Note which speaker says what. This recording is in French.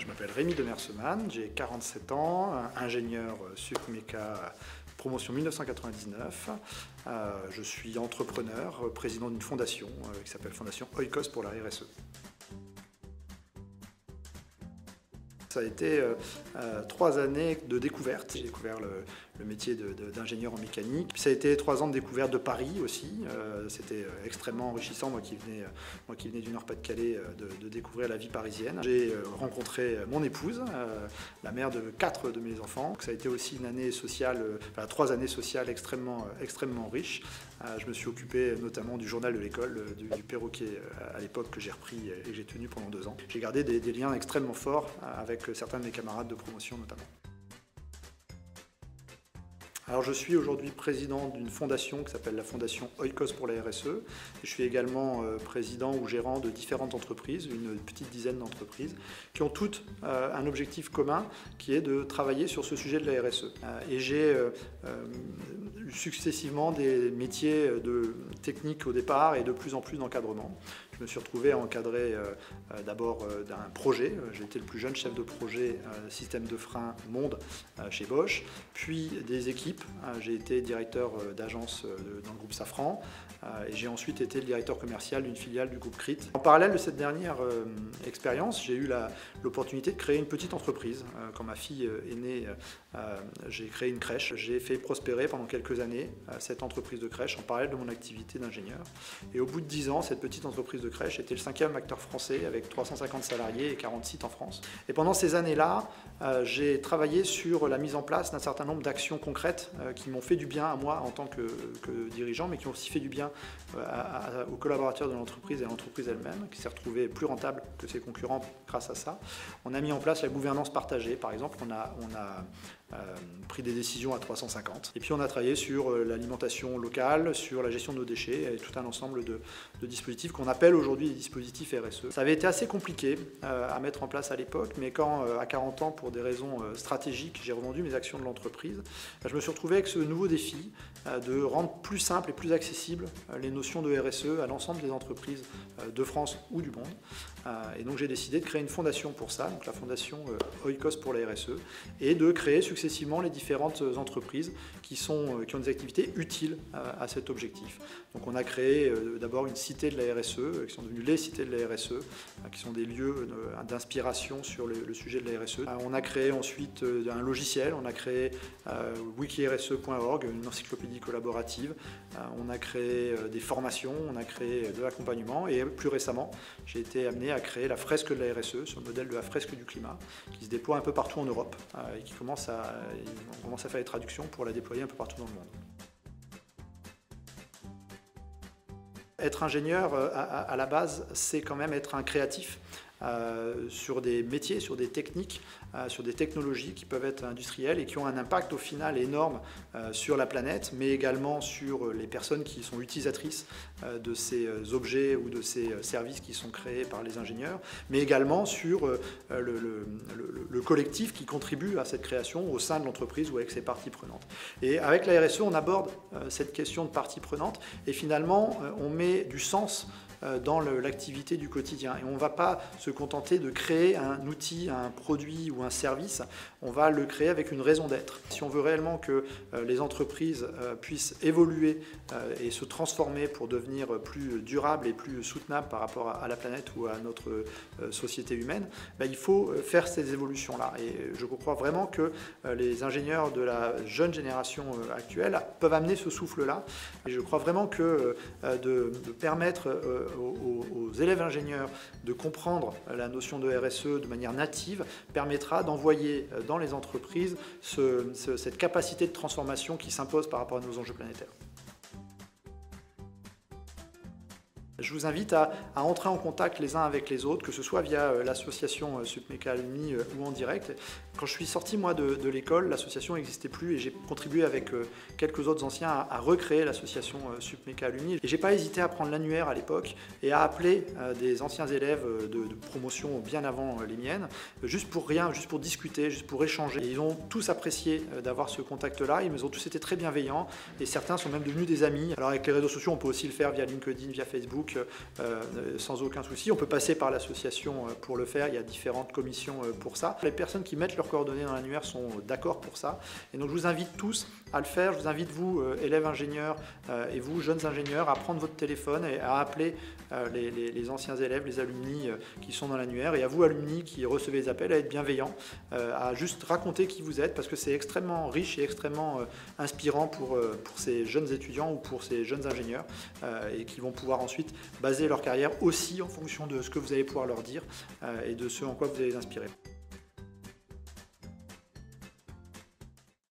Speaker 1: m'appelle Rémi de Mersemann, j'ai 47 ans, ingénieur SUPMECA, promotion 1999. Je suis entrepreneur, président d'une fondation qui s'appelle Fondation Oikos pour la RSE. Ça a été 3 années de découverte. J'ai découvert le métier d'ingénieur en mécanique. Puis ça a été 3 ans de découverte de Paris aussi. C'était extrêmement enrichissant, moi qui venais du Nord-Pas-de-Calais, de découvrir la vie parisienne. J'ai rencontré mon épouse, la mère de 4 de mes enfants. Ça a été aussi une année sociale, 3 années sociales extrêmement riches. Je me suis occupé notamment du journal de l'école, du perroquet à l'époque que j'ai repris et que j'ai tenu pendant 2 ans. J'ai gardé des liens extrêmement forts avec certains de mes camarades de promotion notamment. Alors je suis aujourd'hui président d'une fondation qui s'appelle la Fondation Oikos pour la RSE. Et je suis également président ou gérant de différentes entreprises, une petite dizaine d'entreprises, qui ont toutes un objectif commun qui est de travailler sur ce sujet de la RSE. Et j'ai eu successivement des métiers techniques au départ et de plus en plus d'encadrement. Je me suis retrouvé à encadrer d'abord d'un projet. J'ai été le plus jeune chef de projet système de frein monde chez Bosch, puis des équipes. J'ai été directeur d'agence dans le groupe Safran et j'ai ensuite été le directeur commercial d'une filiale du groupe CRIT. En parallèle de cette dernière expérience, j'ai eu l'opportunité de créer une petite entreprise. Quand ma fille est née, j'ai créé une crèche. J'ai fait prospérer pendant quelques années cette entreprise de crèche en parallèle de mon activité d'ingénieur. Et au bout de 10 ans, cette petite entreprise de crèche était le 5e acteur français avec 350 salariés et 40 sites en France. Et pendant ces années-là, j'ai travaillé sur la mise en place d'un certain nombre d'actions concrètes qui m'ont fait du bien à moi en tant que dirigeant, mais qui ont aussi fait du bien aux collaborateurs de l'entreprise et à l'entreprise elle-même, qui s'est retrouvée plus rentable que ses concurrents grâce à ça. On a mis en place la gouvernance partagée, par exemple. On a pris des décisions à 350. Et puis on a travaillé sur l'alimentation locale, sur la gestion de nos déchets et tout un ensemble de dispositifs qu'on appelle aujourd'hui des dispositifs RSE. Ça avait été assez compliqué à mettre en place à l'époque, mais quand à 40 ans, pour des raisons stratégiques, j'ai revendu mes actions de l'entreprise, je me suis retrouvé avec ce nouveau défi de rendre plus simple et plus accessible les notions de RSE à l'ensemble des entreprises de France ou du monde. Et donc j'ai décidé de créer une fondation pour ça, donc la fondation Oikos pour la RSE, et de créer successivement les différentes entreprises qui ont des activités utiles à cet objectif. Donc on a créé d'abord une cité de la RSE, qui sont devenues les cités de la RSE, qui sont des lieux d'inspiration sur le sujet de la RSE. On a créé ensuite un logiciel, on a créé wikirse.org, une encyclopédie collaborative, on a créé des formations, on a créé de l'accompagnement et plus récemment j'ai été amené à créer la fresque de la RSE sur le modèle de la fresque du climat qui se déploie un peu partout en Europe et qui commence à faire les traductions pour la déployer un peu partout dans le monde. Être ingénieur, à la base, c'est quand même être un créatif sur des métiers, sur des techniques, sur des technologies qui peuvent être industrielles et qui ont un impact au final énorme sur la planète, mais également sur les personnes qui sont utilisatrices de ces objets ou de ces services qui sont créés par les ingénieurs, mais également sur le collectif qui contribue à cette création au sein de l'entreprise ou avec ses parties prenantes. Et avec la RSE, on aborde cette question de parties prenantes et finalement, on met du sens dans l'activité du quotidien. Et on ne va pas se contenter de créer un outil, un produit ou un service, on va le créer avec une raison d'être. Si on veut réellement que les entreprises puissent évoluer et se transformer pour devenir plus durables et plus soutenables par rapport à la planète ou à notre société humaine, il faut faire ces évolutions-là. Et je crois vraiment que les ingénieurs de la jeune génération actuelle peuvent amener ce souffle-là. Et je crois vraiment que de permettre aux élèves ingénieurs de comprendre la notion de RSE de manière native permettra d'envoyer dans les entreprises cette capacité de transformation qui s'impose par rapport à nos enjeux planétaires. Je vous invite à entrer en contact les uns avec les autres, que ce soit via l'association SUPMECA Alumni ou en direct, Quand je suis sorti moi de l'école, l'association n'existait plus et j'ai contribué avec quelques autres anciens à recréer l'association SupMeca Alumni. Et j'ai pas hésité à prendre l'annuaire à l'époque et à appeler des anciens élèves de promotion bien avant les miennes, juste pour rien, juste pour discuter, juste pour échanger. Et ils ont tous apprécié d'avoir ce contact-là, ils ont tous été très bienveillants et certains sont même devenus des amis. Alors avec les réseaux sociaux, on peut aussi le faire via LinkedIn, via Facebook, sans aucun souci. On peut passer par l'association pour le faire, il y a différentes commissions pour ça. Les personnes qui mettent leurs coordonnées dans l'annuaire sont d'accord pour ça. Et donc je vous invite tous à le faire. Je vous invite, vous, élèves ingénieurs et vous, jeunes ingénieurs, à prendre votre téléphone et à appeler les anciens élèves, les alumni qui sont dans l'annuaire, et à vous, alumni, qui recevez les appels, à être bienveillants, à juste raconter qui vous êtes, parce que c'est extrêmement riche et extrêmement inspirant pour ces jeunes étudiants ou pour ces jeunes ingénieurs, et qui vont pouvoir ensuite baser leur carrière aussi en fonction de ce que vous allez pouvoir leur dire et de ce en quoi vous allez les inspirer.